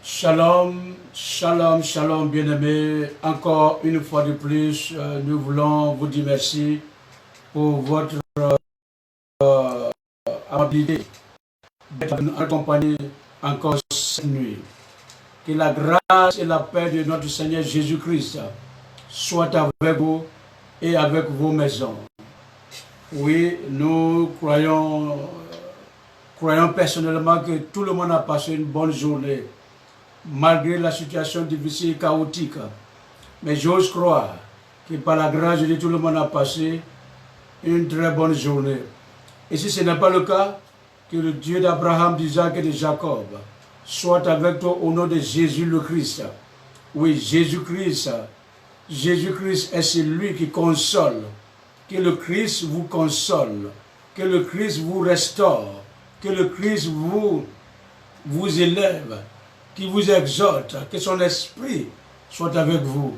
Shalom, shalom, shalom, bien-aimés. Encore une fois de plus, nous voulons vous dire merci pour votre amabilité d'être nous accompagner encore cette nuit. Que la grâce et la paix de notre Seigneur Jésus-Christ soient avec vous et avec vos maisons. Oui, nous croyons personnellement que tout le monde a passé une bonne journée, malgré la situation difficile et chaotique. Mais j'ose croire que par la grâce de Dieu, tout le monde a passé une très bonne journée. Et si ce n'est pas le cas, que le Dieu d'Abraham, d'Isaac et de Jacob soit avec toi au nom de Jésus le Christ. Oui, Jésus-Christ. Jésus-Christ est celui qui console. Que le Christ vous console. Que le Christ vous restaure. Que le Christ vous élève. Qui vous exhorte. Que son esprit soit avec vous.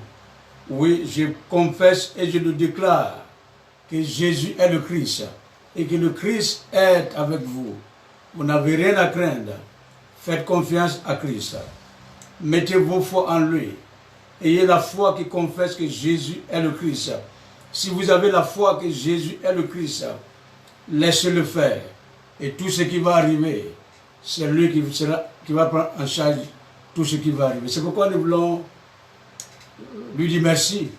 Oui, je confesse et je le déclare que Jésus est le Christ et que le Christ est avec vous. Vous n'avez rien à craindre. Faites confiance à Christ. Mettez vos foi en lui. Ayez la foi qui confesse que Jésus est le Christ. Si vous avez la foi que Jésus est le Christ, laissez-le faire. Et tout ce qui va arriver, c'est lui qui va prendre en charge tout ce qui va arriver. C'est pourquoi nous voulons lui dire merci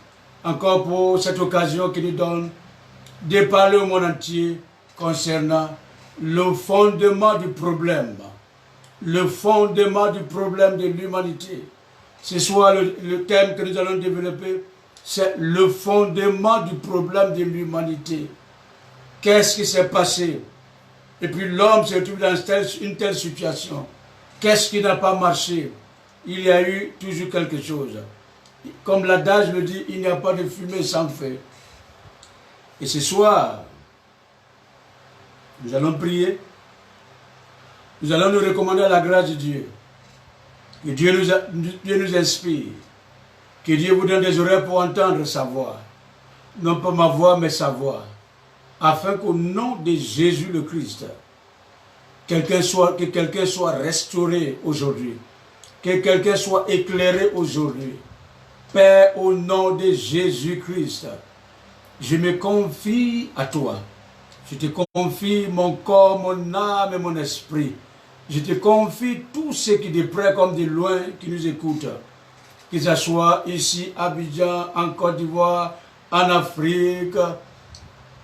encore pour cette occasion qu'il nous donne de parler au monde entier concernant le fondement du problème. Le fondement du problème de l'humanité. Ce soit le thème que nous allons développer, c'est le fondement du problème de l'humanité. Qu'est-ce qui s'est passé? Et puis l'homme se trouve dans une telle situation. Qu'est-ce qui n'a pas marché? Il y a eu toujours quelque chose. Comme l'adage le dit, il n'y a pas de fumée sans feu. Et ce soir, nous allons prier. Nous allons nous recommander à la grâce de Dieu. Que Dieu nous inspire. Que Dieu vous donne des oreilles pour entendre sa voix. Non pas ma voix, mais sa voix. Afin qu'au nom de Jésus le Christ, que quelqu'un soit restauré aujourd'hui. Que quelqu'un soit éclairé aujourd'hui. Père, au nom de Jésus-Christ, je me confie à toi. Je te confie mon corps, mon âme et mon esprit. Je te confie tous ceux qui de près comme de loin qui nous écoutent. Que ce soit ici à Abidjan, en Côte d'Ivoire, en Afrique,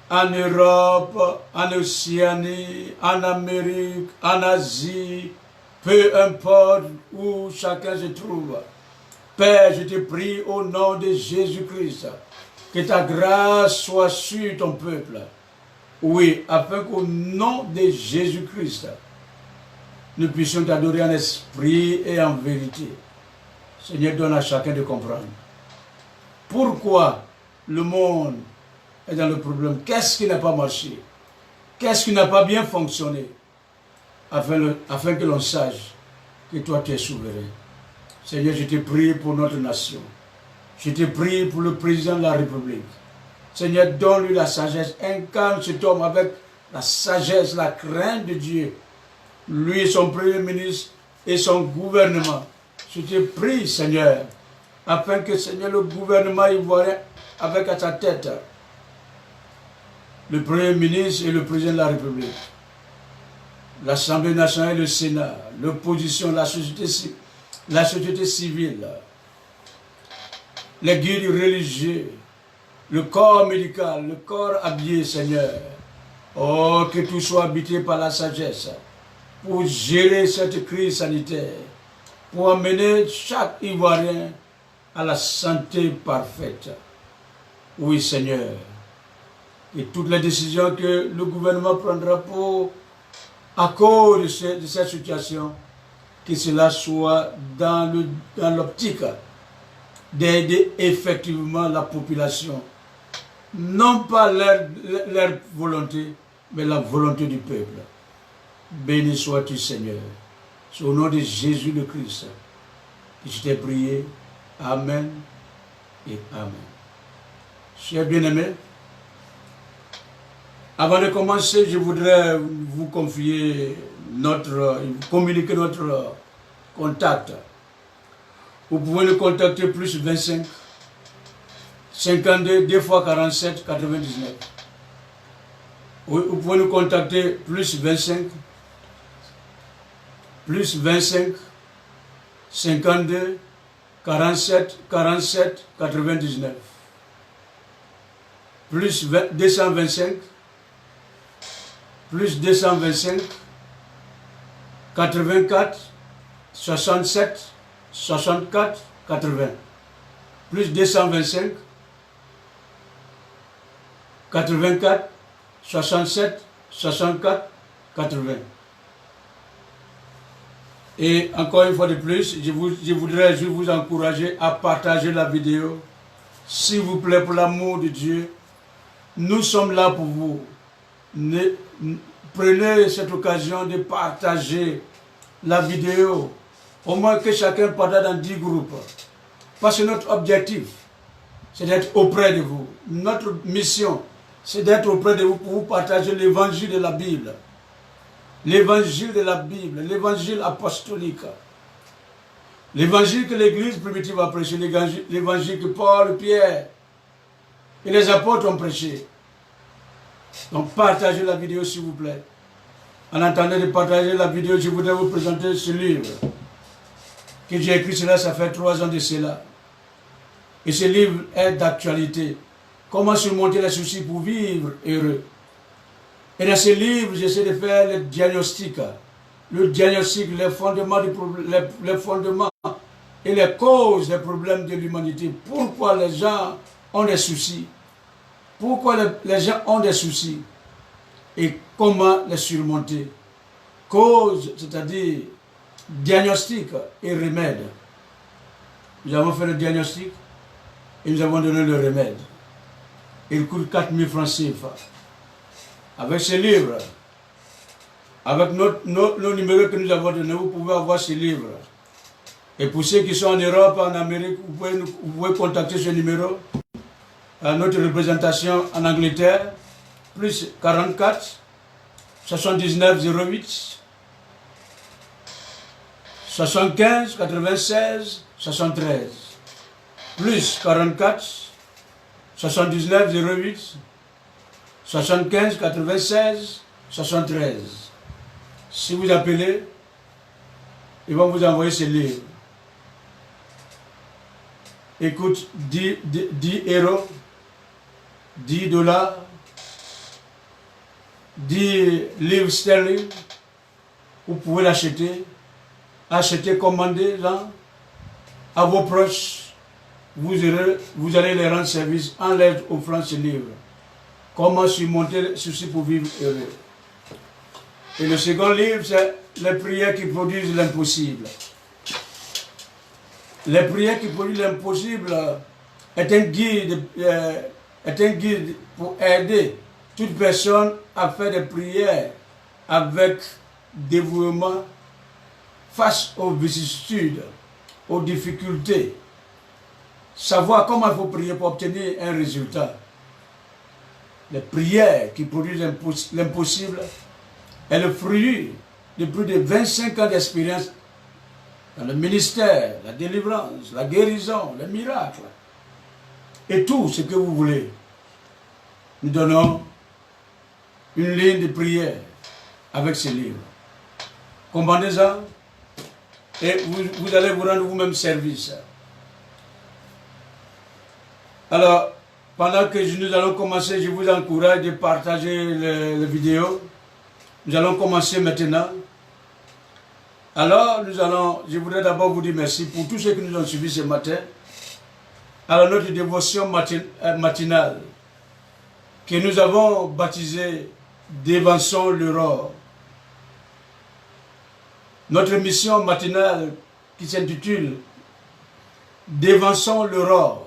en Europe, en Océanie, en Amérique, en Asie, peu importe où chacun se trouve. Père, je te prie au nom de Jésus-Christ, que ta grâce soit sur ton peuple. Oui, afin qu'au nom de Jésus-Christ, nous puissions t'adorer en esprit et en vérité. Seigneur, donne à chacun de comprendre. Pourquoi le monde est dans le problème? Qu'est-ce qui n'a pas marché? Qu'est-ce qui n'a pas bien fonctionné? Afin que l'on sache que toi tu es souverain. Seigneur, je te prie pour notre nation. Je te prie pour le président de la République. Seigneur, donne-lui la sagesse. Incarne cet homme avec la sagesse, la crainte de Dieu. Lui et son premier ministre et son gouvernement. Je te prie, Seigneur, afin que, Seigneur, le gouvernement ivoirien, avec à sa tête, le premier ministre et le président de la République, l'Assemblée nationale et le Sénat, l'opposition, la société civile, les guides religieux, le corps médical, le corps habillé, Seigneur. Oh, que tout soit habité par la sagesse pour gérer cette crise sanitaire, pour amener chaque Ivoirien à la santé parfaite. Oui, Seigneur. Et toutes les décisions que le gouvernement prendra à cause de cette situation, que cela soit dans l'optique d'aider effectivement la population. Non pas leur volonté, mais la volonté du peuple. Béni sois-tu, Seigneur. C'est au nom de Jésus le Christ que je t'ai prié. Amen et Amen. Chers bien-aimés, avant de commencer, je voudrais vous communiquer notre contact. Vous pouvez nous contacter plus 25 52 2 fois 47 99. Vous pouvez nous contacter plus 25 52 47 99. Plus 225 84 67 64 80. Plus 225 84 67 64 80. Et encore une fois de plus, je voudrais vous encourager à partager la vidéo. S'il vous plaît, pour l'amour de Dieu, nous sommes là pour vous. Prenez cette occasion de partager la vidéo. Au moins que chacun partage dans 10 groupes. Parce que notre objectif, c'est d'être auprès de vous. Notre mission, c'est d'être auprès de vous pour vous partager l'évangile de la Bible. L'évangile de la Bible, l'évangile apostolique. L'évangile que l'Église primitive a prêché, l'évangile que Paul, Pierre et les apôtres ont prêché. Donc partagez la vidéo s'il vous plaît. En attendant de partager la vidéo, je voudrais vous présenter ce livre. Que j'ai écrit cela, ça fait 3 ans de cela. Et ce livre est d'actualité. Comment surmonter les soucis pour vivre heureux. Et dans ce livre, j'essaie de faire le diagnostic. Les fondements, les fondements et les causes des problèmes de l'humanité. Pourquoi les gens ont des soucis. Pourquoi les gens ont des soucis. Et comment les surmonter. Cause, c'est-à-dire diagnostic et remède. Nous avons fait le diagnostic et nous avons donné le remède. Il coûte 4 000 francs CFA. Avec ce livre, avec nos numéros que nous avons donnés, vous pouvez avoir ce livre. Et pour ceux qui sont en Europe, en Amérique, vous pouvez contacter ce numéro à notre représentation en Angleterre, plus 44 79 08 75 96 73, plus 44 79 08 75 96 73. Si vous appelez, ils vont vous envoyer ce livre. Écoute, 10 euros, 10 dollars, 10 livres sterling, vous pouvez l'acheter, commander là, à vos proches, vous allez les rendre service en leur offrant ce livre. Comment surmonter ceci pour vivre heureux. Et le second livre, c'est les prières qui produisent l'impossible. Les prières qui produisent l'impossible est un guide pour aider toute personne à faire des prières avec dévouement face aux vicissitudes, aux difficultés. Savoir comment il faut prier pour obtenir un résultat. Les prières qui produisent l'impossible est le fruit de plus de 25 ans d'expérience dans le ministère, la délivrance, la guérison, les miracles et tout ce que vous voulez. Nous donnons une ligne de prière avec ce livre. Commandez-en et vous allez vous rendre vous-même service. Alors, pendant que nous allons commencer, je vous encourage de partager les vidéos. Nous allons commencer maintenant. Alors, je voudrais d'abord vous dire merci pour tous ceux qui nous ont suivis ce matin. Alors, notre dévotion matinale, que nous avons baptisée Dévançons l'aurore. Notre mission matinale qui s'intitule Dévançons l'aurore.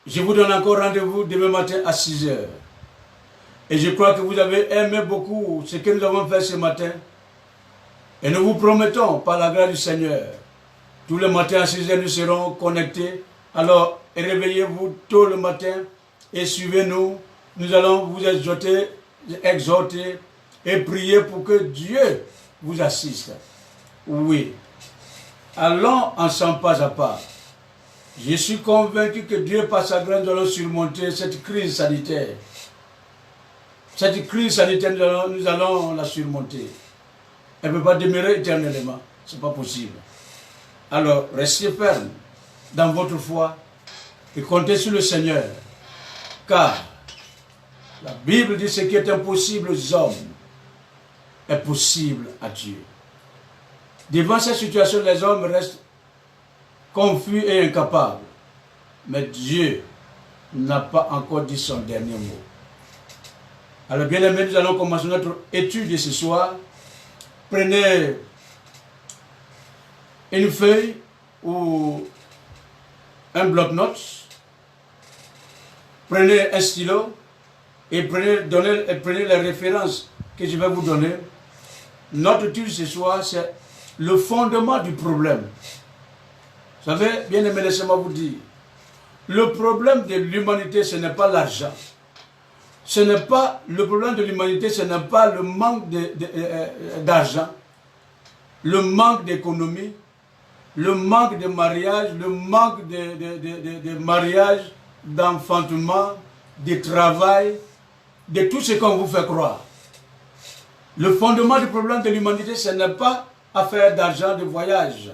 Je vous donne encore rendez-vous demain matin à 6 h. Et je crois que vous avez aimé beaucoup ce que nous avons fait ce matin. Et nous vous promettons, par la grâce du Seigneur, tous les matins à 6 h, nous serons connectés. Alors, réveillez-vous tôt le matin et suivez-nous. Nous allons vous exhorter et prier pour que Dieu vous assiste. Oui. Allons ensemble pas à pas. Je suis convaincu que Dieu, par sa grâce, nous allons surmonter cette crise sanitaire. Cette crise sanitaire, nous allons la surmonter. Elle ne peut pas demeurer éternellement. Ce n'est pas possible. Alors, restez ferme dans votre foi et comptez sur le Seigneur. Car la Bible dit ce qui est impossible aux hommes est possible à Dieu. Devant cette situation, les hommes restent confus et incapables. Mais Dieu n'a pas encore dit son dernier mot. Alors bien aimés, nous allons commencer notre étude de ce soir. Prenez une feuille ou un bloc-notes, prenez un stylo et prenez les références que je vais vous donner. Notre étude ce soir, c'est le fondement du problème. Vous savez, bien aimé, laissez-moi vous dire, le problème de l'humanité, ce n'est pas l'argent. Le problème de l'humanité, ce n'est pas le manque d'argent, le manque d'économie, le manque de mariage, le manque de mariage, d'enfantement, de travail, de tout ce qu'on vous fait croire. Le fondement du problème de l'humanité, ce n'est pas affaire d'argent, de voyage.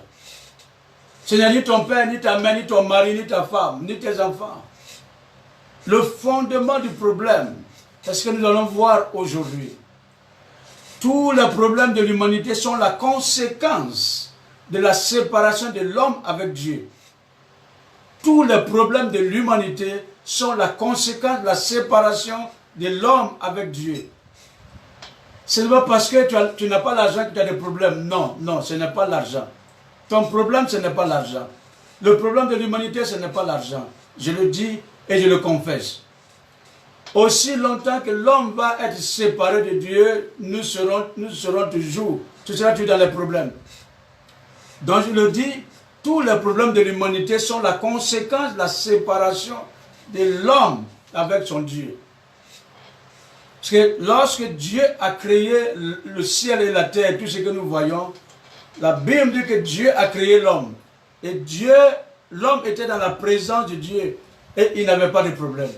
Ce n'est ni ton père, ni ta mère, ni ton mari, ni ta femme, ni tes enfants. Le fondement du problème, c'est ce que nous allons voir aujourd'hui. Tous les problèmes de l'humanité sont la conséquence de la séparation de l'homme avec Dieu. Tous les problèmes de l'humanité sont la conséquence de la séparation de l'homme avec Dieu. Ce n'est pas parce que tu n'as pas l'argent que tu as des problèmes. Non, non, ce n'est pas l'argent. Ton problème, ce n'est pas l'argent. Le problème de l'humanité, ce n'est pas l'argent. Je le dis et je le confesse. Aussi longtemps que l'homme va être séparé de Dieu, nous serons toujours, tu seras toujours dans les problèmes. Donc je le dis, tous les problèmes de l'humanité sont la conséquence de la séparation de l'homme avec son Dieu. Parce que lorsque Dieu a créé le ciel et la terre, tout ce que nous voyons, la Bible dit que Dieu a créé l'homme. Et l'homme était dans la présence de Dieu et il n'avait pas de problème.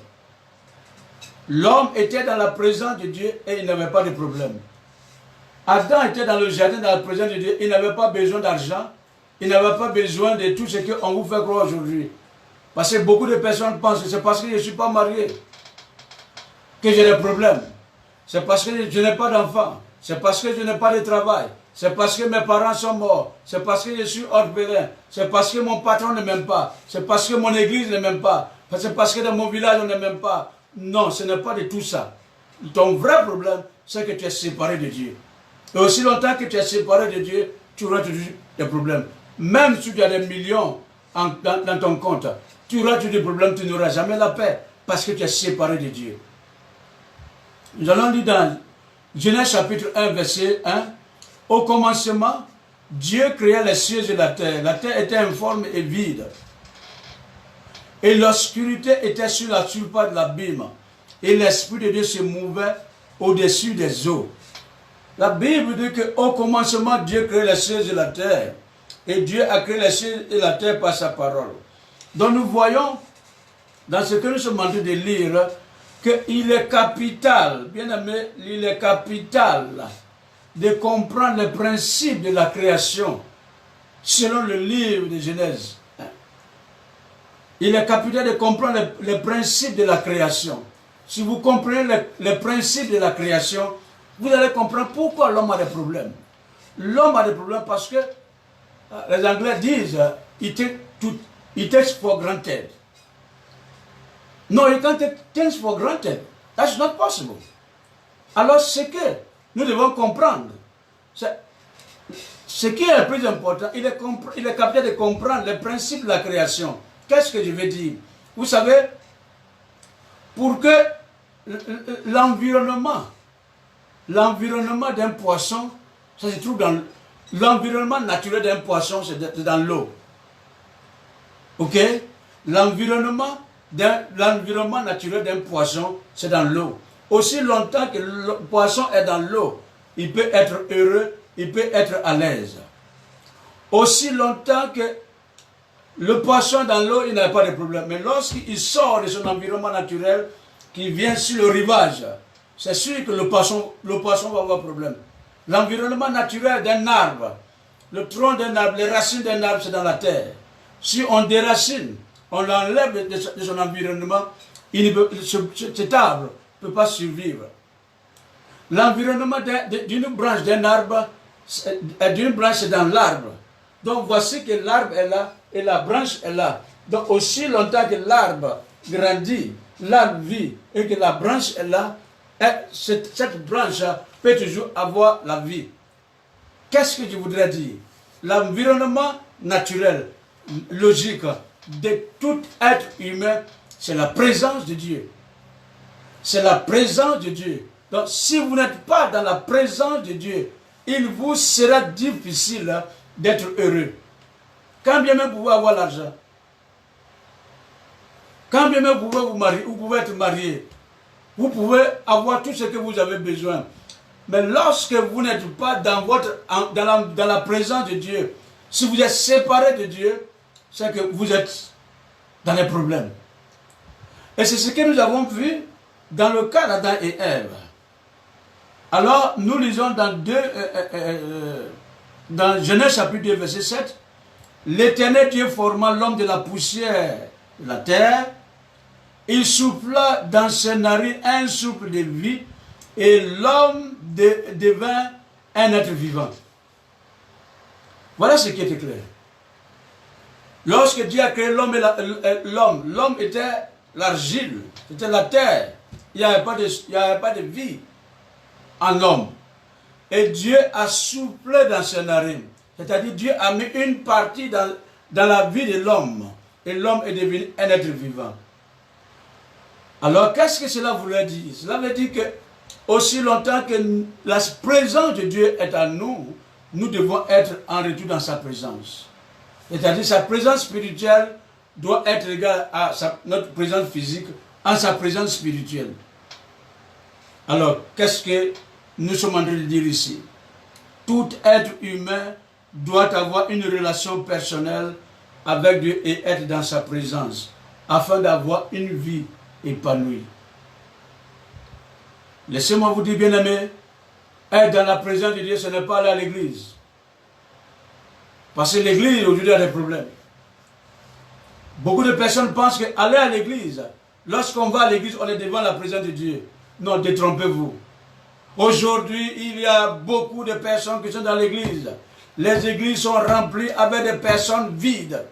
L'homme était dans la présence de Dieu et il n'avait pas de problème. Adam était dans le jardin dans la présence de Dieu, il n'avait pas besoin d'argent, il n'avait pas besoin de tout ce qu'on vous fait croire aujourd'hui. Parce que beaucoup de personnes pensent que c'est parce que je ne suis pas marié que j'ai des problèmes. C'est parce que je n'ai pas d'enfant. C'est parce que je n'ai pas de travail. C'est parce que mes parents sont morts. C'est parce que je suis orphelin. C'est parce que mon patron ne m'aime pas. C'est parce que mon église ne m'aime pas. C'est parce que dans mon village on ne m'aime pas. Non, ce n'est pas de tout ça. Ton vrai problème, c'est que tu es séparé de Dieu. Et aussi longtemps que tu es séparé de Dieu, tu auras toujours des problèmes. Même si tu as des millions dans ton compte, tu auras toujours des problèmes, tu n'auras jamais la paix parce que tu es séparé de Dieu. Nous allons lire dans Genèse chapitre 1, verset 1. Au commencement, Dieu créa les cieux et la terre. La terre était informe et vide. Et l'obscurité était sur la surface de l'abîme. Et l'Esprit de Dieu se mouvait au-dessus des eaux. La Bible dit qu'au commencement, Dieu créa les cieux et la terre. Et Dieu a créé les cieux et la terre par sa parole. Donc nous voyons, dans ce que nous sommes en train de lire, qu'il est capital, bien aimé, il est capital de comprendre les principes de la création selon le livre de Genèse. Il est capital de comprendre les principes de la création. Si vous comprenez les principes de la création, vous allez comprendre pourquoi l'homme a des problèmes. L'homme a des problèmes parce que les Anglais disent it takes for granted. No, you can't take things for granted. That's not possible. Alors, ce que nous devons comprendre, ce qui est le plus important, il est capable de comprendre les principes de la création. Qu'est-ce que je veux dire? Vous savez, pour que l'environnement d'un poisson, ça se trouve dans l'environnement naturel d'un poisson, c'est dans l'eau. Ok? L'environnement naturel d'un poisson, c'est dans l'eau. Aussi longtemps que le poisson est dans l'eau, il peut être heureux, il peut être à l'aise. Aussi longtemps que le poisson dans l'eau, il n'a pas de problème. Mais lorsqu'il sort de son environnement naturel, qu'il vient sur le rivage, c'est sûr que le poisson va avoir problème. L'environnement naturel d'un arbre, le tronc d'un arbre, les racines d'un arbre, c'est dans la terre. Si on déracine, on l'enlève de son environnement, cet arbre ne peut pas survivre. L'environnement d'une branche d'un arbre, d'une branche c'est dans l'arbre. Donc voici que l'arbre est là et la branche est là. Donc aussi longtemps que l'arbre grandit, l'arbre vit et que la branche est là, cette branche peut toujours avoir la vie. Qu'est-ce que je voudrais dire? L'environnement naturelle, logique de tout être humain, c'est la présence de Dieu. C'est la présence de Dieu. Donc, si vous n'êtes pas dans la présence de Dieu, il vous sera difficile d'être heureux. Quand bien même vous pouvez avoir l'argent, quand bien même vous pouvez vous marier, vous pouvez être marié, vous pouvez avoir tout ce que vous avez besoin. Mais lorsque vous n'êtes pas dans la présence de Dieu, si vous êtes séparé de Dieu, c'est que vous êtes dans les problèmes. Et c'est ce que nous avons vu dans le cas d'Adam et Ève. Alors, nous lisons dans Genèse chapitre 2, verset 7, l'Éternel Dieu forma l'homme de la poussière de la terre, il souffla dans ses narines un souffle de vie, et l'homme devint un être vivant. Voilà ce qui était clair. Lorsque Dieu a créé l'homme, l'homme était l'argile, c'était la terre. Il n'y avait pas de vie en l'homme. Et Dieu a soufflé dans ses narines. C'est-à-dire Dieu a mis une partie dans la vie de l'homme. Et l'homme est devenu un être vivant. Alors qu'est-ce que cela voulait dire? Cela veut dire que aussi longtemps que la présence de Dieu est à nous, nous devons être en retour dans sa présence. C'est-à-dire sa présence spirituelle doit être égale à notre présence physique en sa présence spirituelle. Alors, qu'est-ce que nous sommes en train de dire ici? Tout être humain doit avoir une relation personnelle avec Dieu et être dans sa présence, afin d'avoir une vie épanouie. Laissez-moi vous dire, bien-aimés, être dans la présence de Dieu, ce n'est pas aller à l'église. Parce que l'église, aujourd'hui, a des problèmes. Beaucoup de personnes pensent qu'aller à l'église, lorsqu'on va à l'église, on est devant la présence de Dieu. Non, détrompez-vous. Aujourd'hui, il y a beaucoup de personnes qui sont dans l'église. Les églises sont remplies avec des personnes vides.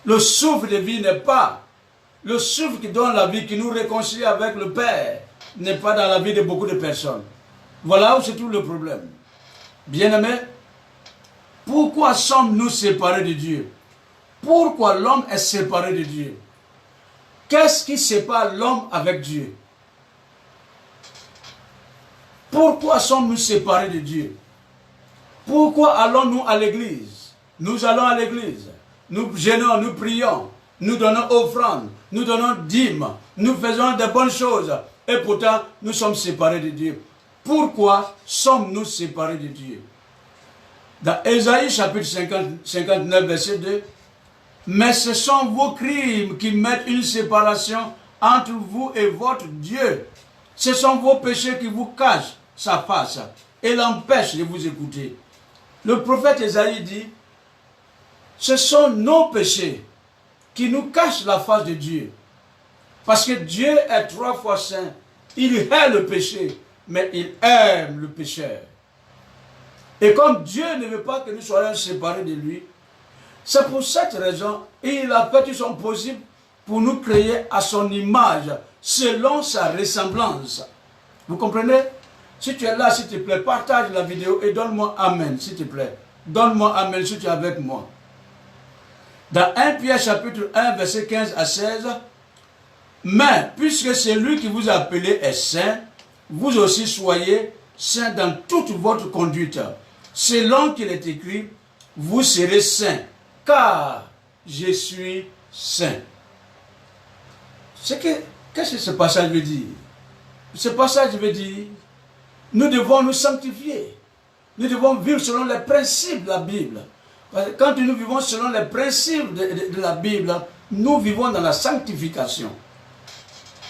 Le souffle de vie n'est pas. Le souffle qui donne la vie, qui nous réconcilie avec le Père, n'est pas dans la vie de beaucoup de personnes. Voilà où se trouve le problème. Bien-aimés, pourquoi sommes-nous séparés de Dieu? Pourquoi l'homme est séparé de Dieu? Qu'est-ce qui sépare l'homme avec Dieu? Pourquoi sommes-nous séparés de Dieu? Pourquoi allons-nous à l'église? Nous allons à l'église. Nous jeûnons, nous prions, nous donnons offrandes, nous donnons dîmes, nous faisons de bonnes choses. Et pourtant, nous sommes séparés de Dieu. Pourquoi sommes-nous séparés de Dieu? Dans Ésaïe chapitre 59, verset 2, mais ce sont vos crimes qui mettent une séparation entre vous et votre Dieu. Ce sont vos péchés qui vous cachent sa face et l'empêchent de vous écouter. Le prophète Ésaïe dit, ce sont nos péchés qui nous cachent la face de Dieu. Parce que Dieu est 3 fois saint. Il hait le péché, mais il aime le pécheur. Et comme Dieu ne veut pas que nous soyons séparés de lui, c'est pour cette raison, il a fait tout son possible pour nous créer à son image, selon sa ressemblance. Vous comprenez? Si tu es là, s'il te plaît, partage la vidéo et donne-moi Amen, s'il te plaît. Donne-moi Amen si tu es avec moi. Dans 1 Pierre chapitre 1, verset 15 à 16, mais puisque celui qui vous a appelé est saint, vous aussi soyez saints dans toute votre conduite. Selon qu'il est écrit, vous serez saints, car je suis saint. Qu'est-ce que ce passage veut dire? Ce passage veut dire, nous devons nous sanctifier. Nous devons vivre selon les principes de la Bible. Parce que quand nous vivons selon les principes de la Bible, nous vivons dans la sanctification.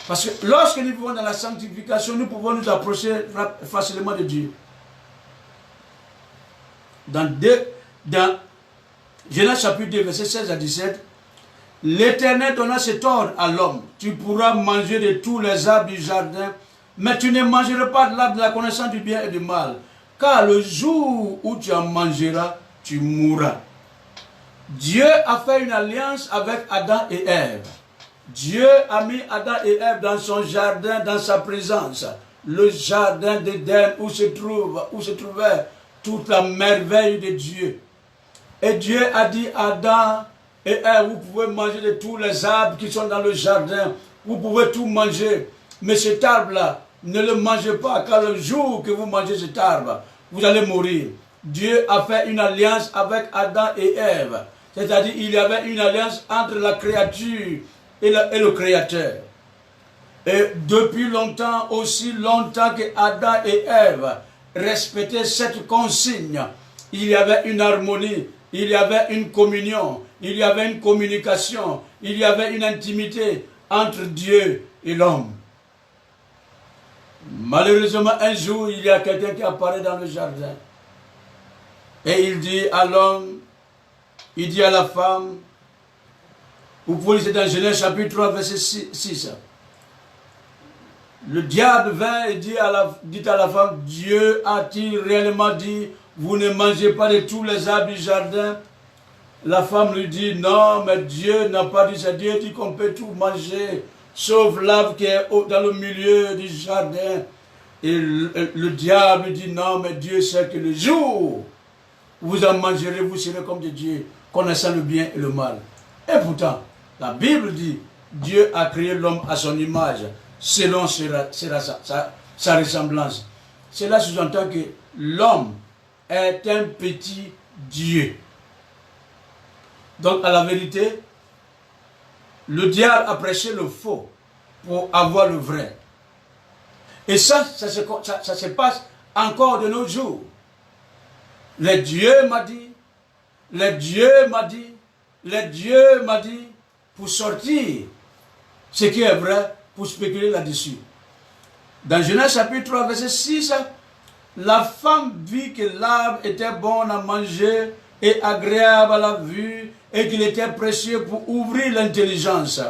Parce que lorsque nous vivons dans la sanctification, nous pouvons nous approcher facilement de Dieu. Dans Genèse chapitre 2, verset 16 à 17, l'Éternel donna cet ordre à l'homme, tu pourras manger de tous les arbres du jardin, mais tu ne mangeras pas de l'arbre de la connaissance du bien et du mal, car le jour où tu en mangeras, tu mourras. Dieu a fait une alliance avec Adam et Ève. Dieu a mis Adam et Ève dans son jardin, dans sa présence. Le jardin d'Éden où se trouvait toute la merveille de Dieu. Et Dieu a dit à Adam et Ève, vous pouvez manger de tous les arbres qui sont dans le jardin. Vous pouvez tout manger. Mais cet arbre-là, ne le mangez pas, car le jour que vous mangez cet arbre, vous allez mourir. Dieu a fait une alliance avec Adam et Ève. C'est-à-dire il y avait une alliance entre la créature et le Créateur. Et depuis longtemps, aussi longtemps que Adam et Ève respectaient cette consigne, il y avait une harmonie, il y avait une communion, il y avait une communication, il y avait une intimité entre Dieu et l'homme. Malheureusement, un jour, il y a quelqu'un qui apparaît dans le jardin. Et il dit à l'homme, il dit à la femme, vous pouvez lire dans Genèse chapitre 3, verset 6. Le diable vint et dit à la femme, Dieu a-t-il réellement dit, vous ne mangez pas de tous les arbres du jardin? La femme lui dit, non, mais Dieu n'a pas dit ça. Dieu dit qu'on peut tout manger, sauf l'arbre qui est dans le milieu du jardin. Et le diable dit, non, mais Dieu sait que le jour où vous en mangerez, vous serez comme des dieux, connaissant le bien et le mal. Et pourtant, la Bible dit, Dieu a créé l'homme à son image, selon sa ressemblance. Cela sous-entend que l'homme est un petit Dieu. Donc, à la vérité, le diable a prêché le faux pour avoir le vrai. Et ça se passe encore de nos jours. Le Dieu m'a dit, le Dieu m'a dit, le Dieu m'a dit, pour sortir ce qui est vrai, pour spéculer là-dessus. Dans Genèse chapitre 3, verset 6, la femme vit que l'arbre était bon à manger et agréable à la vue et qu'il était précieux pour ouvrir l'intelligence.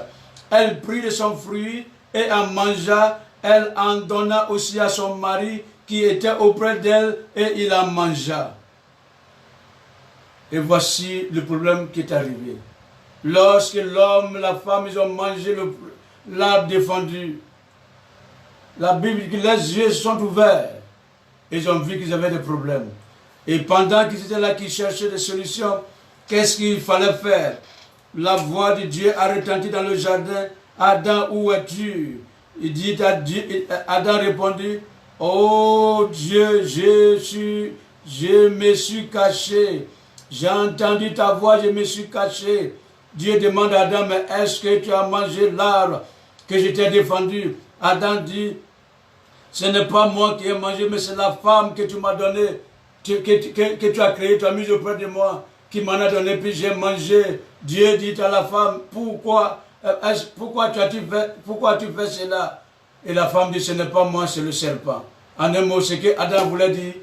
Elle prit de son fruit et en mangea. Elle en donna aussi à son mari qui était auprès d'elle et il en mangea. Et voici le problème qui est arrivé. Lorsque l'homme et la femme, ils ont mangé l'arbre défendu, la Bible dit que les yeux se sont ouverts. Ils ont vu qu'ils avaient des problèmes. Et pendant qu'ils étaient là, qu'ils cherchaient des solutions, qu'est-ce qu'il fallait faire? La voix de Dieu a retenti dans le jardin. Adam, où es-tu? Il dit à Dieu, Adam répondit, oh Dieu, je me suis caché. J'ai entendu ta voix, je me suis caché. Dieu demande à Adam, mais est-ce que tu as mangé l'arbre que je t'ai défendu? Adam dit, ce n'est pas moi qui ai mangé, mais c'est la femme que tu m'as donnée, que tu as créée, tu as mise auprès de moi, qui m'en a donné, puis j'ai mangé. Dieu dit à la femme, pourquoi tu fais cela? Et la femme dit, ce n'est pas moi, c'est le serpent. En un mot, c'est que Adam voulait dire,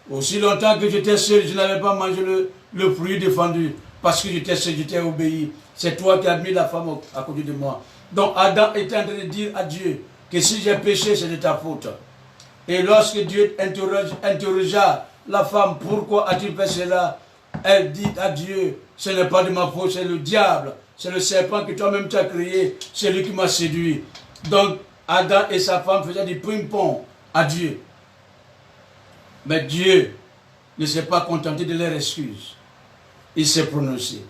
aussi longtemps que j'étais seul, je n'avais pas mangé le fruit défendu, parce que j'étais seul, j'étais obéi. C'est toi qui as mis la femme à côté de moi. Donc Adam était en train de dire à Dieu que si j'ai péché, c'est de ta faute. Et lorsque Dieu interrogea la femme, pourquoi as-tu fait cela? Elle dit à Dieu, ce n'est pas de ma faute, c'est le diable, c'est le serpent que toi-même tu as créé, c'est lui qui m'a séduit. Donc Adam et sa femme faisaient du ping-pong à Dieu. Mais Dieu ne s'est pas contenté de leurs excuses. Il s'est prononcé.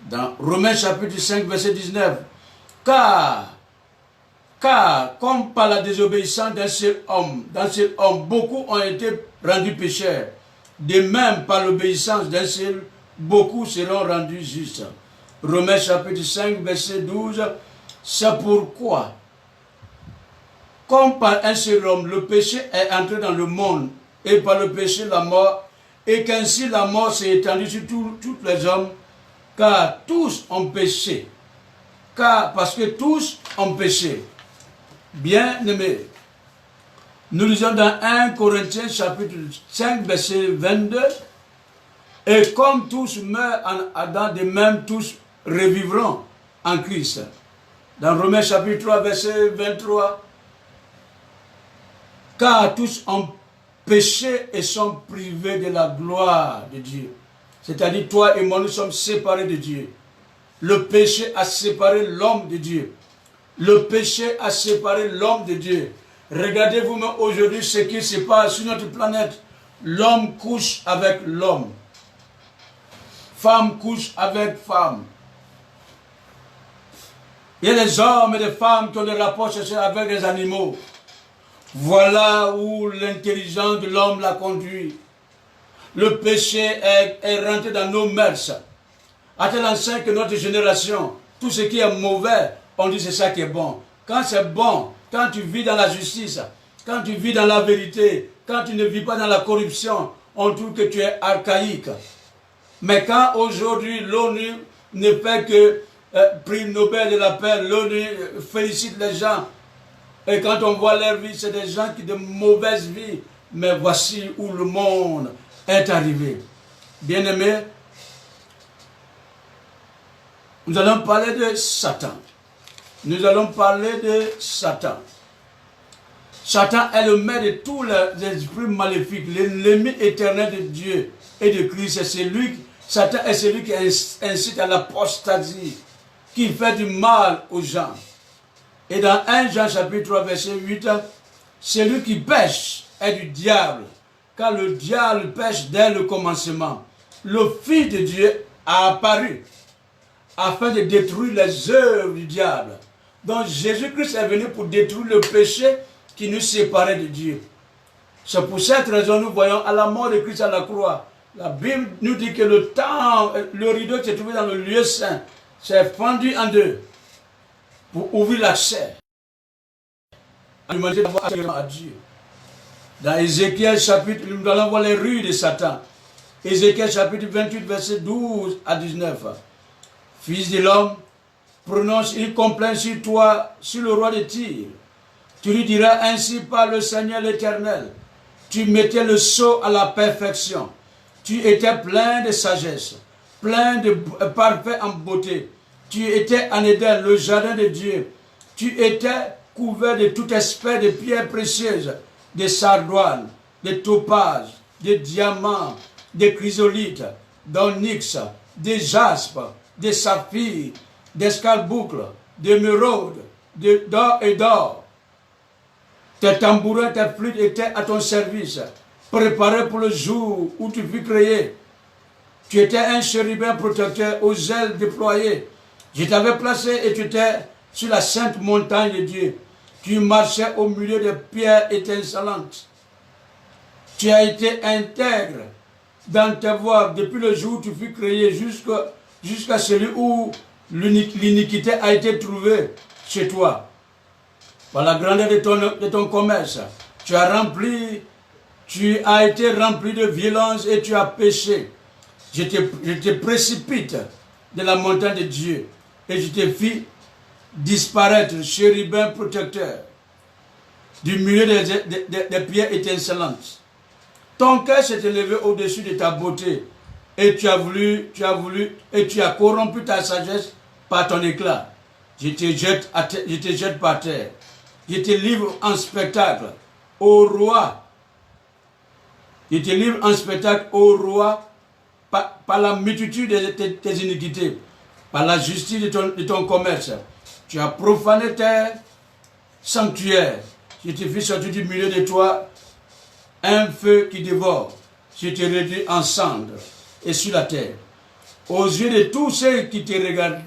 Dans Romains chapitre 5, verset 19, car comme par la désobéissance d'un seul homme, beaucoup ont été rendus pécheurs. De même, par l'obéissance d'un seul, beaucoup seront rendus justes. Romains chapitre 5, verset 12, c'est pourquoi, comme par un seul homme, le péché est entré dans le monde, et par le péché la mort, et qu'ainsi la mort s'est étendue sur tous les hommes, car tous ont péché. Parce que tous ont péché. Bien-aimés, nous lisons dans 1 Corinthiens chapitre 5, verset 22, et comme tous meurent en Adam, de même tous revivront en Christ. Dans Romains chapitre 3, verset 23, car tous ont péché et sont privés de la gloire de Dieu. C'est-à-dire, toi et moi, nous sommes séparés de Dieu. Le péché a séparé l'homme de Dieu. Le péché a séparé l'homme de Dieu. Regardez vous-même aujourd'hui ce qui se passe sur notre planète. L'homme couche avec l'homme. Femme couche avec femme. Il y a des hommes et des femmes qui ont des rapports sexuels avec des animaux. Voilà où l'intelligence de l'homme l'a conduit. Le péché est rentré dans nos mœurs. À tel enseigne que notre génération, tout ce qui est mauvais, on dit c'est ça qui est bon. Quand c'est bon, quand tu vis dans la justice, quand tu vis dans la vérité, quand tu ne vis pas dans la corruption, on trouve que tu es archaïque. Mais quand aujourd'hui l'ONU ne fait que prix Nobel de la paix, l'ONU félicite les gens, et quand on voit leur vie, c'est des gens qui ont de mauvaises vies. Mais voici où le monde est arrivé. Bien-aimés, nous allons parler de Satan. Nous allons parler de Satan. Satan est le maître de tous les esprits maléfiques, l'ennemi éternel de Dieu et de Christ. Satan est celui qui incite à l'apostasie, qui fait du mal aux gens. Et dans 1 Jean chapitre 3 verset 8, celui qui pêche est du diable, car le diable pêche dès le commencement. Le Fils de Dieu a apparu afin de détruire les œuvres du diable. Donc Jésus-Christ est venu pour détruire le péché qui nous séparait de Dieu. C'est pour cette raison que nous voyons à la mort de Christ à la croix. La Bible nous dit que le rideau qui se trouvait dans le lieu saint s'est fendu en deux pour ouvrir l'accès à l'humanité d'avoir accès à Dieu. Dans Ézéchiel chapitre, nous allons voir les rues de Satan. Ézéchiel chapitre 28 verset 12 à 19. Fils de l'homme, prononce une complainte sur toi, sur le roi de Tyr. Tu lui diras ainsi par le Seigneur l'Éternel. Tu mettais le sceau à la perfection. Tu étais plein de sagesse, plein de parfait en beauté. Tu étais en Éden, le jardin de Dieu. Tu étais couvert de toute espèce de pierres précieuses, de sardoines, de topazes, de diamants, de chrysolites, d'onyx, de jaspe, de saphir, d'escarboucle, d'émeraude, d'or et d'or. Tes tambourins, tes flûtes étaient à ton service, préparés pour le jour où tu fus créé. Tu étais un chérubin protecteur aux ailes déployées. Je t'avais placé et tu étais sur la sainte montagne de Dieu. Tu marchais au milieu de pierres étincelantes. Tu as été intègre dans tes voies depuis le jour où tu fus créé jusqu'à celui où l'iniquité a été trouvée chez toi. Par la grandeur de ton commerce, tu as été rempli de violence et tu as péché. Je te précipite de la montagne de Dieu et je te fis disparaître, chérubin protecteur, du milieu des pierres étincelantes. Ton cœur s'est élevé au-dessus de ta beauté et tu as corrompu ta sagesse par ton éclat. Je te jette par terre. Je te livre en spectacle au roi. Je te livre en spectacle au roi par la multitude de tes iniquités, par la justice de ton commerce. Tu as profané tes sanctuaires. Je te fis sortir du milieu de toi un feu qui dévore. Je te réduis en cendres et sur la terre. Aux yeux de tous ceux qui te regardent,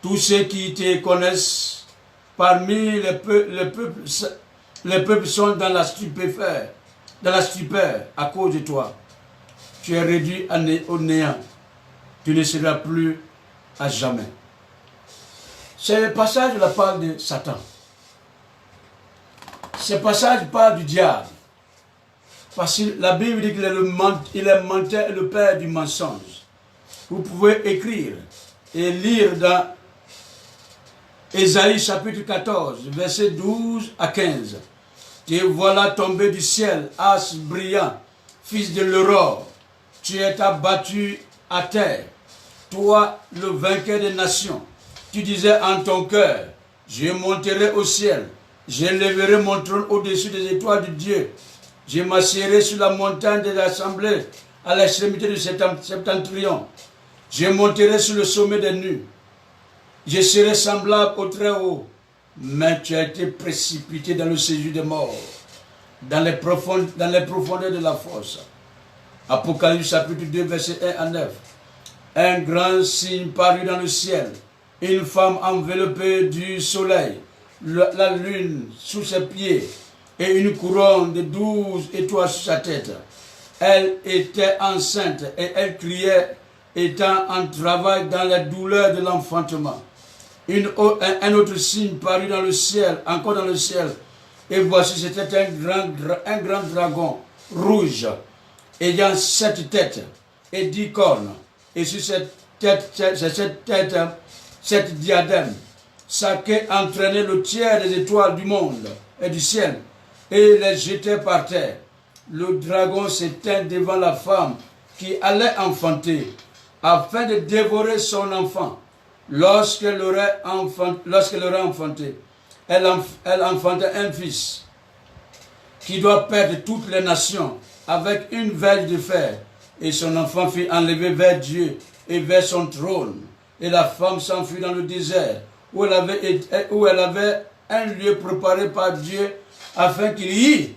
tous ceux qui te connaissent, parmi les peuples sont dans la stupeur à cause de toi. Tu es réduit au néant. Tu ne seras plus à jamais. Ce passage la parle de Satan. Ce passage parle du diable. Parce que la Bible dit qu'il est le menteur et le père du mensonge. Vous pouvez écrire et lire dans Ésaïe chapitre 14, versets 12 à 15. Te voilà tombé du ciel, as brillant, fils de l'aurore. Tu es abattu à terre, toi le vainqueur des nations. Tu disais en ton cœur, je monterai au ciel, j'élèverai mon trône au-dessus des étoiles de Dieu. Je m'assierai sur la montagne de l'assemblée, à l'extrémité du septentrion. Je monterai sur le sommet des nues. Je serai semblable au Très-Haut, mais tu as été précipité dans le séjour des morts, dans les profondeurs de la fosse. Apocalypse chapitre 2, verset 1 à 9. Un grand signe parut dans le ciel. Une femme enveloppée du soleil, la lune sous ses pieds et une couronne de 12 étoiles sur sa tête. Elle était enceinte et elle criait, étant en travail dans la douleur de l'enfantement. Un autre signe parut dans le ciel, encore dans le ciel. Et voici, c'était un grand dragon rouge, ayant 7 têtes et 10 cornes. Et sur cette diadème, sa queue entraînait le tiers des étoiles du monde et du ciel, et les jetait par terre. Le dragon s'éteint devant la femme qui allait enfanter, afin de dévorer son enfant. Lorsqu'elle aurait enfanté, elle enfanta un fils qui doit perdre toutes les nations avec une verge de fer. Et son enfant fut enlevé vers Dieu et vers son trône. Et la femme s'enfuit dans le désert, où elle avait un lieu préparé par Dieu, afin qu'il y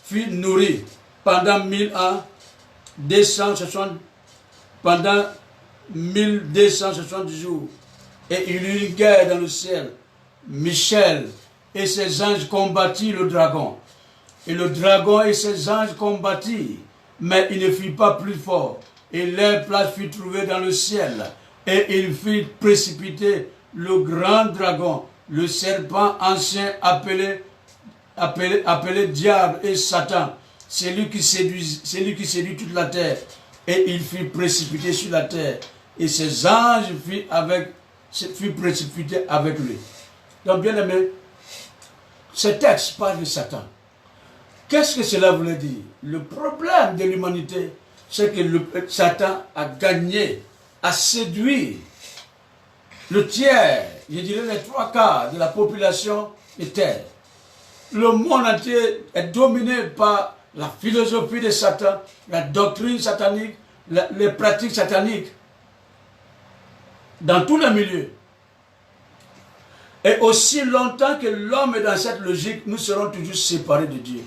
fût nourri pendant 1000 ans, pendant 1260 jours. Et il y eut une guerre dans le ciel. Michel et ses anges combattirent le dragon. Et le dragon et ses anges combattirent, mais il ne fut pas plus fort. Et leur place fut trouvée dans le ciel. Et il fit précipiter le grand dragon, le serpent ancien appelé diable et Satan. C'est lui qui séduit toute la terre. Et il fut précipité sur la terre. Et ses anges furent précipités avec lui. Donc, bien aimé, ce texte parle de Satan. Qu'est-ce que cela voulait dire? Le problème de l'humanité, c'est que Satan a gagné, a séduit le tiers, je dirais les 3/4 de la population de terre. Le monde entier est dominé par la philosophie de Satan, la doctrine satanique, les pratiques sataniques, dans tous les milieux. Et aussi longtemps que l'homme est dans cette logique, nous serons toujours séparés de Dieu.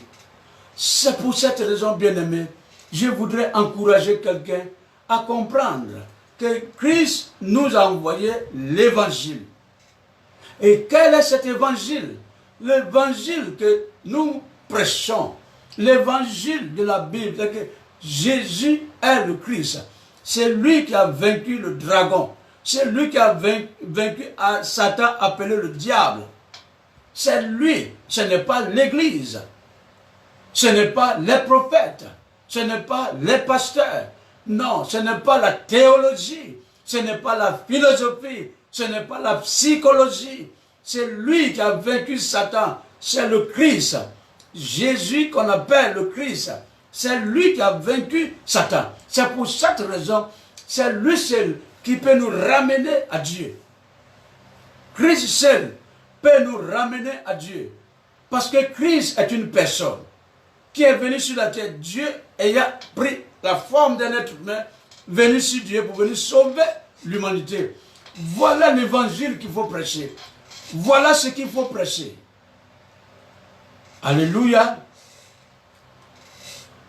C'est pour cette raison, bien-aimé, je voudrais encourager quelqu'un à comprendre que Christ nous a envoyé l'évangile. Et quel est cet évangile? L'évangile que nous prêchons, l'évangile de la Bible, c'est que Jésus est le Christ. C'est lui qui a vaincu le dragon. C'est lui qui a vaincu Satan appelé le diable. C'est lui, ce n'est pas l'Église. Ce n'est pas les prophètes. Ce n'est pas les pasteurs. Non, ce n'est pas la théologie. Ce n'est pas la philosophie. Ce n'est pas la psychologie. C'est lui qui a vaincu Satan. C'est le Christ. Jésus qu'on appelle le Christ. C'est lui qui a vaincu Satan. C'est pour cette raison, c'est lui seul qui peut nous ramener à Dieu. Christ seul peut nous ramener à Dieu. Parce que Christ est une personne qui est venu sur la terre. Dieu ayant pris la forme d'un être humain, venu sur Dieu pour venir sauver l'humanité. Voilà l'évangile qu'il faut prêcher. Voilà ce qu'il faut prêcher. Alléluia.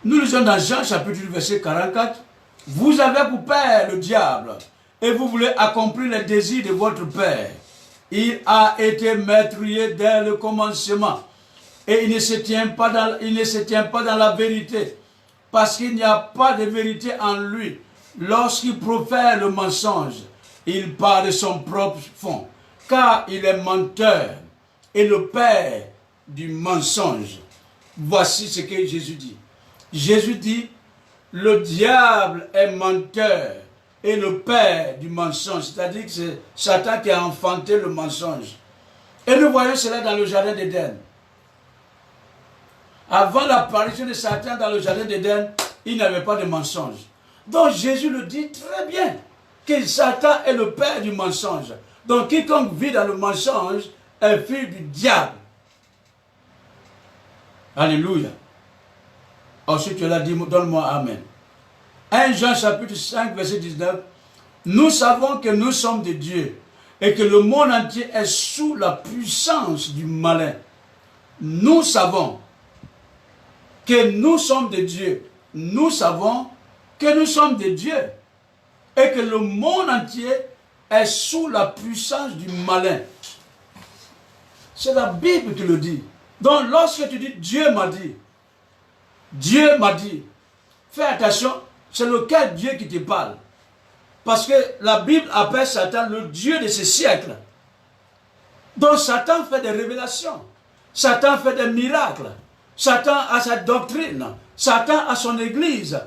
Nous lisons dans Jean chapitre 1, verset 44. Vous avez pour père le diable et vous voulez accomplir les désirs de votre père. Il a été meurtrier dès le commencement. Et il ne se tient pas dans la vérité, parce qu'il n'y a pas de vérité en lui. Lorsqu'il profère le mensonge, il parle de son propre fond, car il est menteur et le père du mensonge. Voici ce que Jésus dit. Jésus dit, le diable est menteur et le père du mensonge. C'est-à-dire que c'est Satan qui a enfanté le mensonge. Et nous voyons cela dans le jardin d'Éden. Avant l'apparition de Satan dans le jardin d'Éden, il n'y avait pas de mensonge. Donc Jésus le dit très bien, que Satan est le père du mensonge. Donc quiconque vit dans le mensonge est fils du diable. Alléluia. Ensuite tu l'as dit, donne-moi Amen. 1 Jean chapitre 5 verset 19. Nous savons que nous sommes de Dieu et que le monde entier est sous la puissance du malin. Nous savons que nous sommes de Dieu. nous savons que nous sommes des dieux et que le monde entier est sous la puissance du malin. C'est la Bible qui le dit. Donc lorsque tu dis Dieu m'a dit, fais attention, c'est lequel Dieu qui te parle. Parce que la Bible appelle Satan le Dieu de ce siècle. Donc Satan fait des révélations. Satan fait des miracles. Satan a sa doctrine. Satan a son église.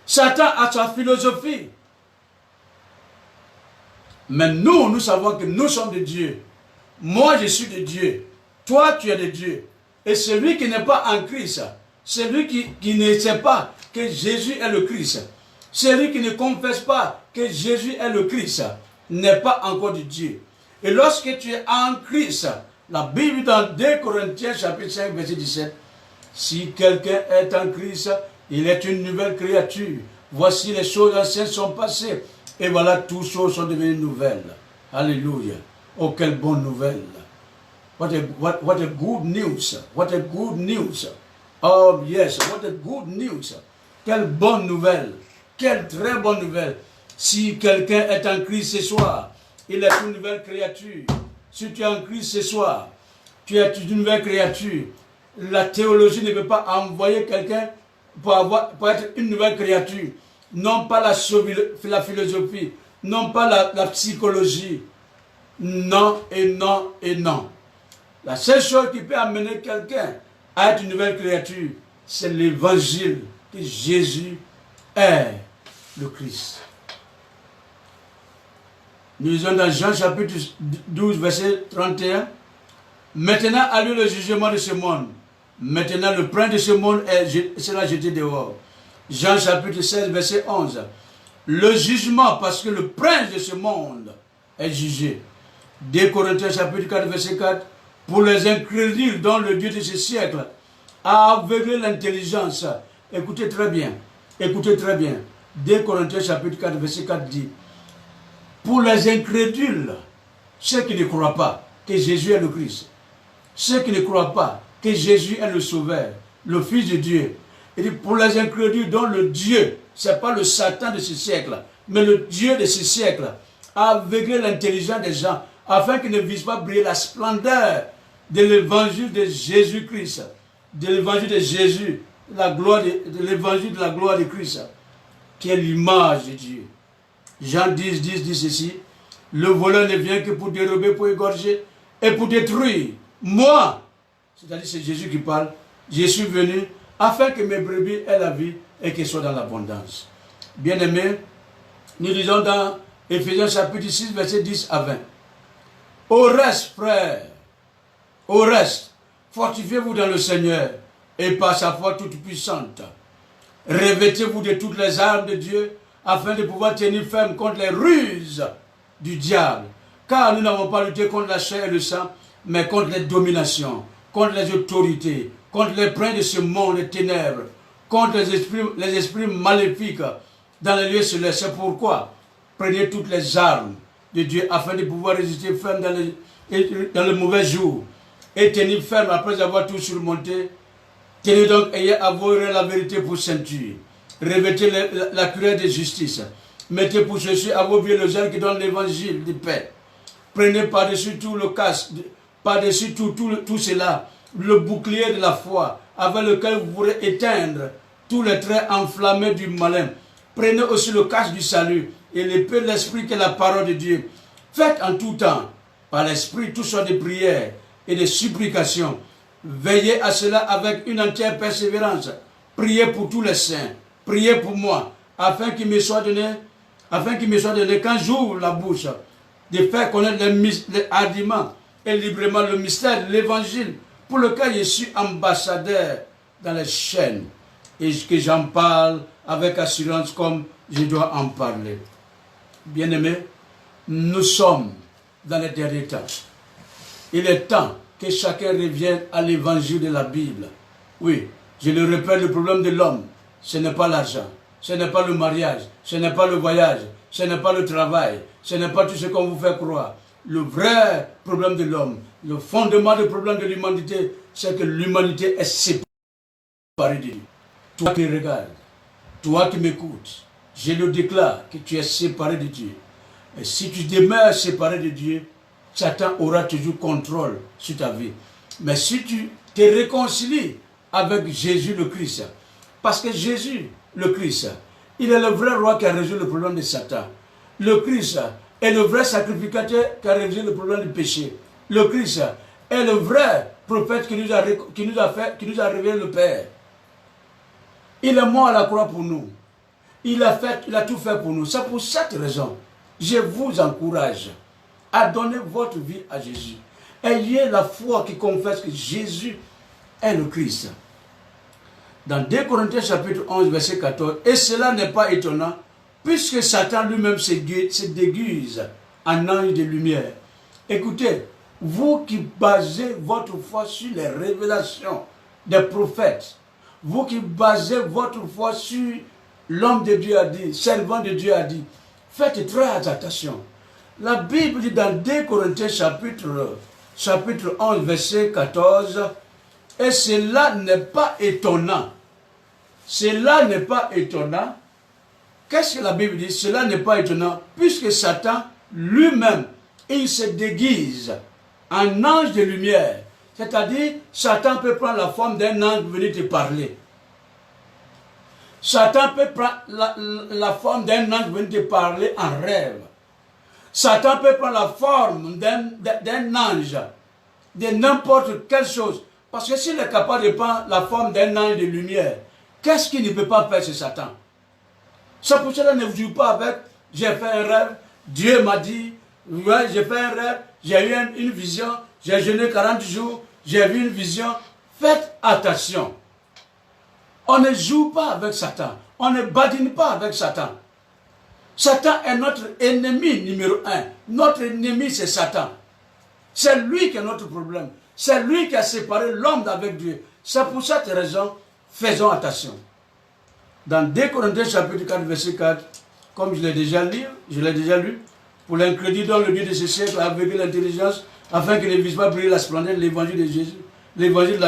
Satan a sa philosophie. Mais nous savons que nous sommes de Dieu. Moi, je suis de Dieu. Toi, tu es de Dieu. Et celui qui n'est pas en Christ, celui qui ne sait pas que Jésus est le Christ, celui qui ne confesse pas que Jésus est le Christ, n'est pas encore de Dieu. Et lorsque tu es en Christ, la Bible dans 2 Corinthiens chapitre 5 verset 17, si quelqu'un est en Christ, il est une nouvelle créature. Voici les choses anciennes sont passées. Et voilà, toutes choses sont devenues nouvelles. Alléluia. Oh, quelle bonne nouvelle. What a good news. What a good news. Oh yes, what a good news. Quelle bonne nouvelle. Quelle très bonne nouvelle. Si quelqu'un est en Christ ce soir, il est une nouvelle créature. Si tu es en Christ ce soir, tu es une nouvelle créature. La théologie ne peut pas envoyer quelqu'un pour être une nouvelle créature. Non pas la philosophie, non pas la psychologie. Non et non et non. La seule chose qui peut amener quelqu'un à être une nouvelle créature, c'est l'évangile que Jésus est le Christ. Nous lisons dans Jean chapitre 12, verset 31. Maintenant a lieu le jugement de ce monde. Maintenant le prince de ce monde sera jeté dehors. Jean chapitre 16, verset 11. Le jugement, parce que le prince de ce monde est jugé. 2 Corinthiens chapitre 4, verset 4. Pour les incrédules dont le Dieu de ce siècle a aveuglé l'intelligence. Écoutez très bien. Écoutez très bien. 2 Corinthiens chapitre 4, verset 4 dit. Pour les incrédules, ceux qui ne croient pas que Jésus est le Christ, ceux qui ne croient pas que Jésus est le Sauveur, le Fils de Dieu, il dit pour les incrédules dont le Dieu, ce n'est pas le Satan de ce siècle, mais le Dieu de ce siècle, a aveuglé l'intelligence des gens, afin qu'ils ne visent pas briller la splendeur de l'évangile de Jésus-Christ, de l'évangile de Jésus, de l'évangile de la gloire de Christ, qui est l'image de Dieu. Jean 10, 10 dit ceci, le voleur ne vient que pour dérober, pour égorger et pour détruire. Moi, c'est-à-dire c'est Jésus qui parle, je suis venu afin que mes brebis aient la vie et qu'elles soient dans l'abondance. Bien-aimés, nous lisons dans Éphésiens chapitre 6, verset 10 à 20. Au reste, frères, au reste, fortifiez-vous dans le Seigneur et par sa foi toute puissante. Revêtez-vous de toutes les armes de Dieu afin de pouvoir tenir ferme contre les ruses du diable. Car nous n'avons pas lutté contre la chair et le sang, mais contre les dominations, contre les autorités, contre les princes de ce monde des ténèbres, contre les esprits maléfiques dans les lieux célestes. C'est pourquoi prenez toutes les armes de Dieu afin de pouvoir résister ferme dans le mauvais jour et tenir ferme après avoir tout surmonté. Tenez donc, ayez à vous la vérité pour ceinture. Revêtez la cuirasse de justice. Mettez pour ceci à vos pieds le zèle qui donne l'évangile de paix. Prenez par-dessus tout le casque, par-dessus tout cela, le bouclier de la foi, avec lequel vous pourrez éteindre tous les traits enflammés du malin. Prenez aussi le casque du salut et l'épée de l'esprit qui est la parole de Dieu. Faites en tout temps, par l'esprit, tout sortes de prières et de supplications. Veillez à cela avec une entière persévérance. Priez pour tous les saints. Priez pour moi, afin qu'il me soit donné, quand j'ouvre la bouche, de faire connaître les hardiment et librement le mystère de l'évangile, pour lequel je suis ambassadeur dans les chaînes, et que j'en parle avec assurance comme je dois en parler. Bien-aimés, nous sommes dans les derniers temps. Il est temps que chacun revienne à l'évangile de la Bible. Oui, je le répète, le problème de l'homme, ce n'est pas l'argent, ce n'est pas le mariage, ce n'est pas le voyage, ce n'est pas le travail, ce n'est pas tout ce qu'on vous fait croire. Le vrai problème de l'homme, le fondement du problème de l'humanité, c'est que l'humanité est séparée de Dieu. toi qui regardes, toi qui m'écoutes, je le déclare que tu es séparé de Dieu. Et si tu demeures séparé de Dieu, Satan aura toujours contrôle sur ta vie. Mais si tu te réconcilies avec Jésus le Christ, parce que Jésus le Christ, il est le vrai roi qui a résolu le problème de Satan. Le Christ est le vrai sacrificateur qui a résolu le problème du péché. Le Christ est le vrai prophète qui nous a révélé le Père. Il est mort à la croix pour nous. Il a tout fait pour nous. C'est pour cette raison, je vous encourage à donner votre vie à Jésus. Ayez la foi qui confesse que Jésus est le Christ. Dans 2 Corinthiens chapitre 11, verset 14, et cela n'est pas étonnant, puisque Satan lui-même se déguise en ange de lumière. Écoutez, vous qui basez votre foi sur les révélations des prophètes, vous qui basez votre foi sur l'homme de Dieu a dit, servant de Dieu a dit, faites très attention. La Bible dit dans 2 Corinthiens chapitre 11, verset 14, et cela n'est pas étonnant. Cela n'est pas étonnant. Qu'est-ce que la Bible dit? Cela n'est pas étonnant, puisque Satan lui-même, il se déguise en ange de lumière. C'est-à-dire, Satan peut prendre la forme d'un ange pour venir te parler. Satan peut prendre la forme d'un ange pour venir te parler en rêve. Satan peut prendre la forme d'un ange, de n'importe quelle chose. Parce que s'il est capable de prendre la forme d'un ange de lumière, qu'est-ce qu'il ne peut pas faire, ce Satan? C'est pour cela ne vous joue pas avec, j'ai fait un rêve, Dieu m'a dit, ouais, j'ai fait un rêve, j'ai eu une vision, j'ai jeûné 40 jours, j'ai vu une vision. Faites attention. On ne joue pas avec Satan. On ne badine pas avec Satan. Satan est notre ennemi numéro 1. Notre ennemi, c'est Satan. C'est lui qui est notre problème. C'est lui qui a séparé l'homme d'avec Dieu. C'est pour cette raison, faisons attention. Dans 2 Corinthiens chapitre 4, verset 4, comme je l'ai déjà lu, pour l'incrédit dont le Dieu de ce siècle a aveuglé l'intelligence, afin qu'il ne vise pas briller la splendeur de l'évangile de Jésus, l'évangile de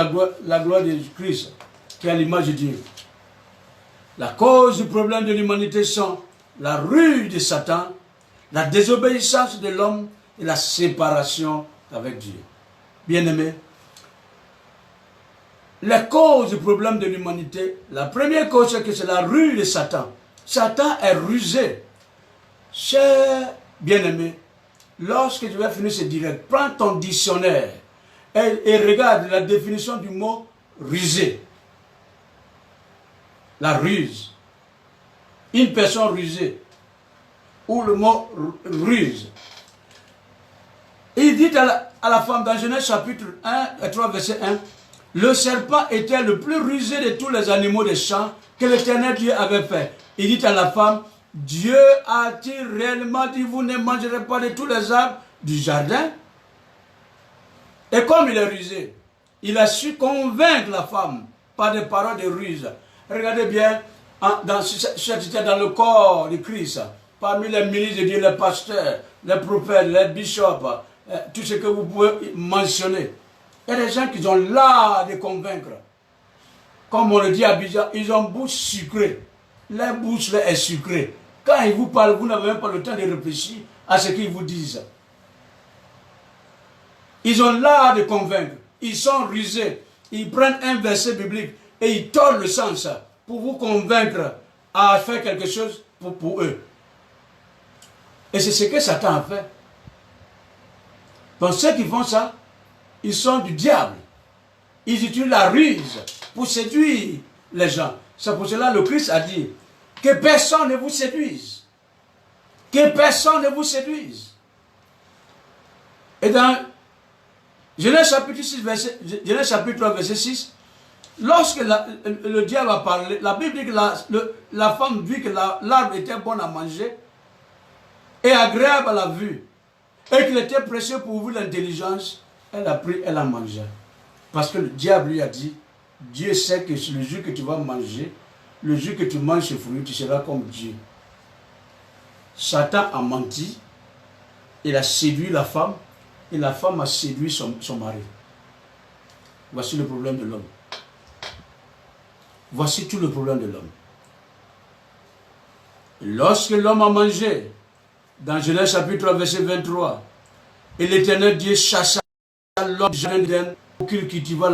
la gloire de Christ, qui est à l'image de Dieu. La cause du problème de l'humanité sont la ruse de Satan, la désobéissance de l'homme et la séparation avec Dieu. Bien-aimés, la cause du problème de l'humanité, la première cause, c'est que c'est la ruse de Satan. Satan est rusé. Cher bien-aimé, lorsque tu vas finir ce direct, prends ton dictionnaire et regarde la définition du mot rusé. La ruse. Une personne rusée. Ou le mot ruse. Il dit à la femme dans Genèse chapitre 1 et 3 verset 1, le serpent était le plus rusé de tous les animaux des champs que l'Éternel Dieu avait fait. Il dit à la femme, Dieu a-t-il réellement dit, vous ne mangerez pas de tous les arbres du jardin? Et comme il est rusé, il a su convaincre la femme par des paroles de ruse. Regardez bien, dans le corps de Christ, parmi les ministres de Dieu, les pasteurs, les prophètes, les bishops, tout ce que vous pouvez mentionner. Il y a des gens qui ont l'art de convaincre. Comme on le dit à Abidjan, ils ont une bouche sucrée. Leur bouche est sucrée. Quand ils vous parlent, vous n'avez même pas le temps de réfléchir à ce qu'ils vous disent. Ils ont l'art de convaincre. Ils sont rusés. Ils prennent un verset biblique et ils tordent le sens pour vous convaincre à faire quelque chose pour eux. Et c'est ce que Satan a fait. Donc ceux qui font ça, ils sont du diable. Ils utilisent la ruse pour séduire les gens. C'est pour cela que le Christ a dit que personne ne vous séduise. Que personne ne vous séduise. Et dans Genèse chapitre 3, verset 6, lorsque le diable a parlé, la Bible dit que la femme vit que l'arbre était bon à manger et agréable à la vue, et qu'il était précieux pour vous l'intelligence, elle a pris, elle a mangé. Parce que le diable lui a dit, Dieu sait que le jour que tu vas manger, le jour que tu manges ce fruit, tu seras comme Dieu. Satan a menti, il a séduit la femme, et la femme a séduit son mari. Voici le problème de l'homme. Voici tout le problème de l'homme. Lorsque l'homme a mangé, dans Genèse chapitre 3, verset 23, et l'Éternel Dieu chassa l'homme du jardin d'Éden pour qu'il cultivât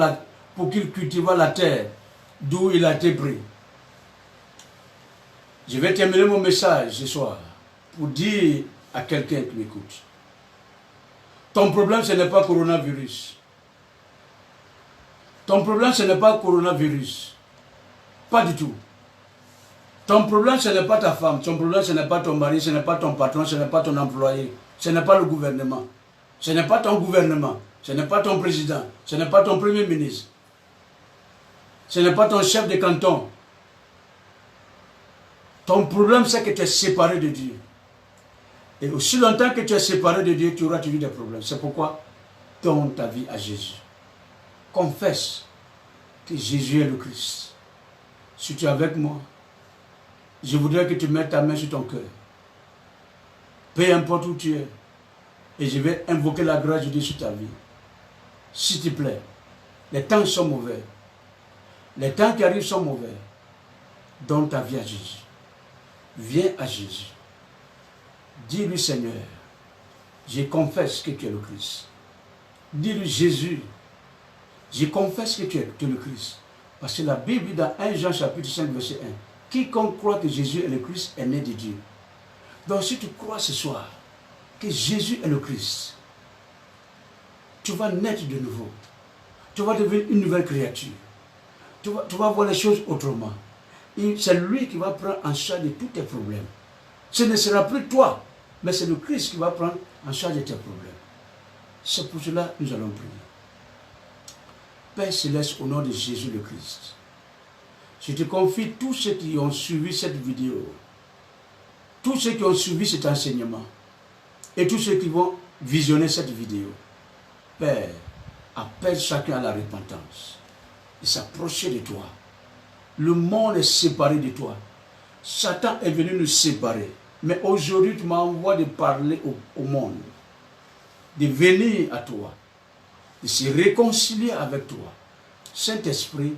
la terre d'où il a été pris. Je vais terminer mon message ce soir pour dire à quelqu'un qui m'écoute. Ton problème, ce n'est pas coronavirus. Ton problème, ce n'est pas coronavirus. Pas du tout. Ton problème, ce n'est pas ta femme. Ton problème, ce n'est pas ton mari, ce n'est pas ton patron, ce n'est pas ton employé. Ce n'est pas le gouvernement. Ce n'est pas ton gouvernement. Ce n'est pas ton président. Ce n'est pas ton premier ministre. Ce n'est pas ton chef de canton. Ton problème, c'est que tu es séparé de Dieu. Et aussi longtemps que tu es séparé de Dieu, tu auras toujours des problèmes. C'est pourquoi donne ta vie à Jésus. Confesse que Jésus est le Christ. Si tu es avec moi, je voudrais que tu mettes ta main sur ton cœur. Peu importe où tu es. Et je vais invoquer la grâce de Dieu sur ta vie. S'il te plaît, les temps sont mauvais. Les temps qui arrivent sont mauvais. Donne ta vie à Jésus. Viens à Jésus. Dis-lui, Seigneur, je confesse que tu es le Christ. Dis-lui, Jésus, je confesse que tu es le Christ. Parce que la Bible dit dans 1 Jean chapitre 5 verset 1, quiconque croit que Jésus est le Christ est né de Dieu. Donc si tu crois ce soir que Jésus est le Christ, tu vas naître de nouveau. Tu vas devenir une nouvelle créature. Tu vas voir les choses autrement. C'est lui qui va prendre en charge de tous tes problèmes. Ce ne sera plus toi, mais c'est le Christ qui va prendre en charge de tes problèmes. C'est pour cela que nous allons prier. Père Céleste, au nom de Jésus le Christ, je te confie tous ceux qui ont suivi cette vidéo, tous ceux qui ont suivi cet enseignement, et tous ceux qui vont visionner cette vidéo. Père, appelle chacun à la repentance et s'approcher de toi. Le monde est séparé de toi. Satan est venu nous séparer. Mais aujourd'hui, tu m'envoies de parler au monde, de venir à toi, de se réconcilier avec toi. Saint-Esprit,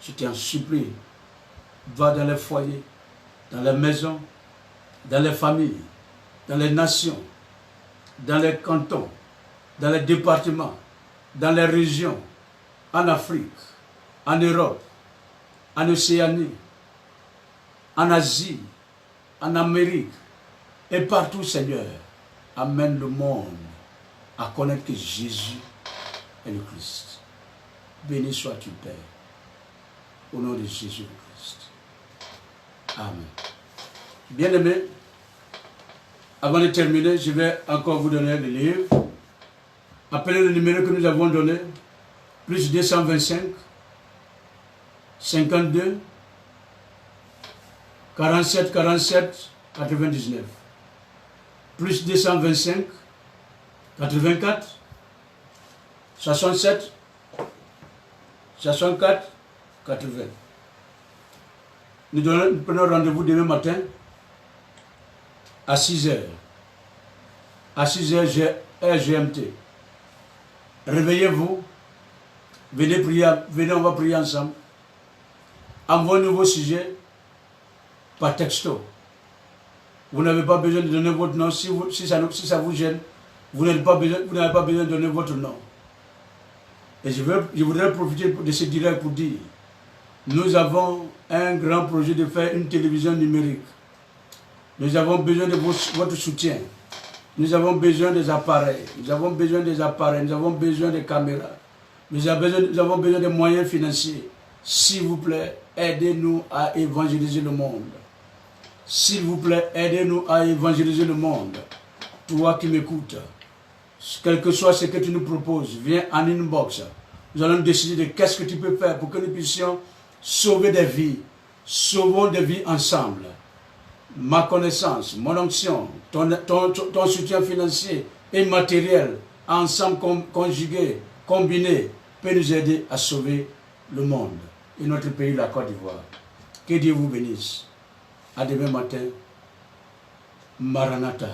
je t'en supplie, va dans les foyers, dans les maisons, dans les familles, dans les nations, dans les cantons, dans les départements, dans les régions, en Afrique, en Europe, en Océanie, en Asie, en Amérique, et partout, Seigneur, amène le monde à connaître que Jésus est le Christ. Béni sois-tu, Père, au nom de Jésus le Christ. Amen. Bien-aimés, avant de terminer, je vais encore vous donner le livre. Appelez le numéro que nous avons donné, plus 225 52 47 47 99. Plus 225 84 67 64 80. Nous prenons rendez-vous demain matin à 6h. À 6h GMT. Réveillez-vous. Venez prier, venez, on va prier ensemble. Envoyez-nous vos sujets par texto. Vous n'avez pas besoin de donner votre nom. Si ça vous gêne, vous n'avez pas besoin de donner votre nom. Et je voudrais profiter de ce direct pour dire, nous avons un grand projet de faire une télévision numérique. Nous avons besoin de votre soutien. Nous avons besoin des appareils. Nous avons besoin des appareils. Nous avons besoin des caméras. Nous avons besoin de moyens financiers. S'il vous plaît, aidez-nous à évangéliser le monde. S'il vous plaît, aidez-nous à évangéliser le monde. Toi qui m'écoutes, quel que soit ce que tu nous proposes, viens en inbox. Nous allons décider de qu'est-ce que tu peux faire pour que nous puissions sauver des vies. Sauvons des vies ensemble. Ma connaissance, mon onction, ton soutien financier et matériel, ensemble conjugués, combinés, peut nous aider à sauver le monde et notre pays, la Côte d'Ivoire. Que Dieu vous bénisse. À demain matin. Maranatha.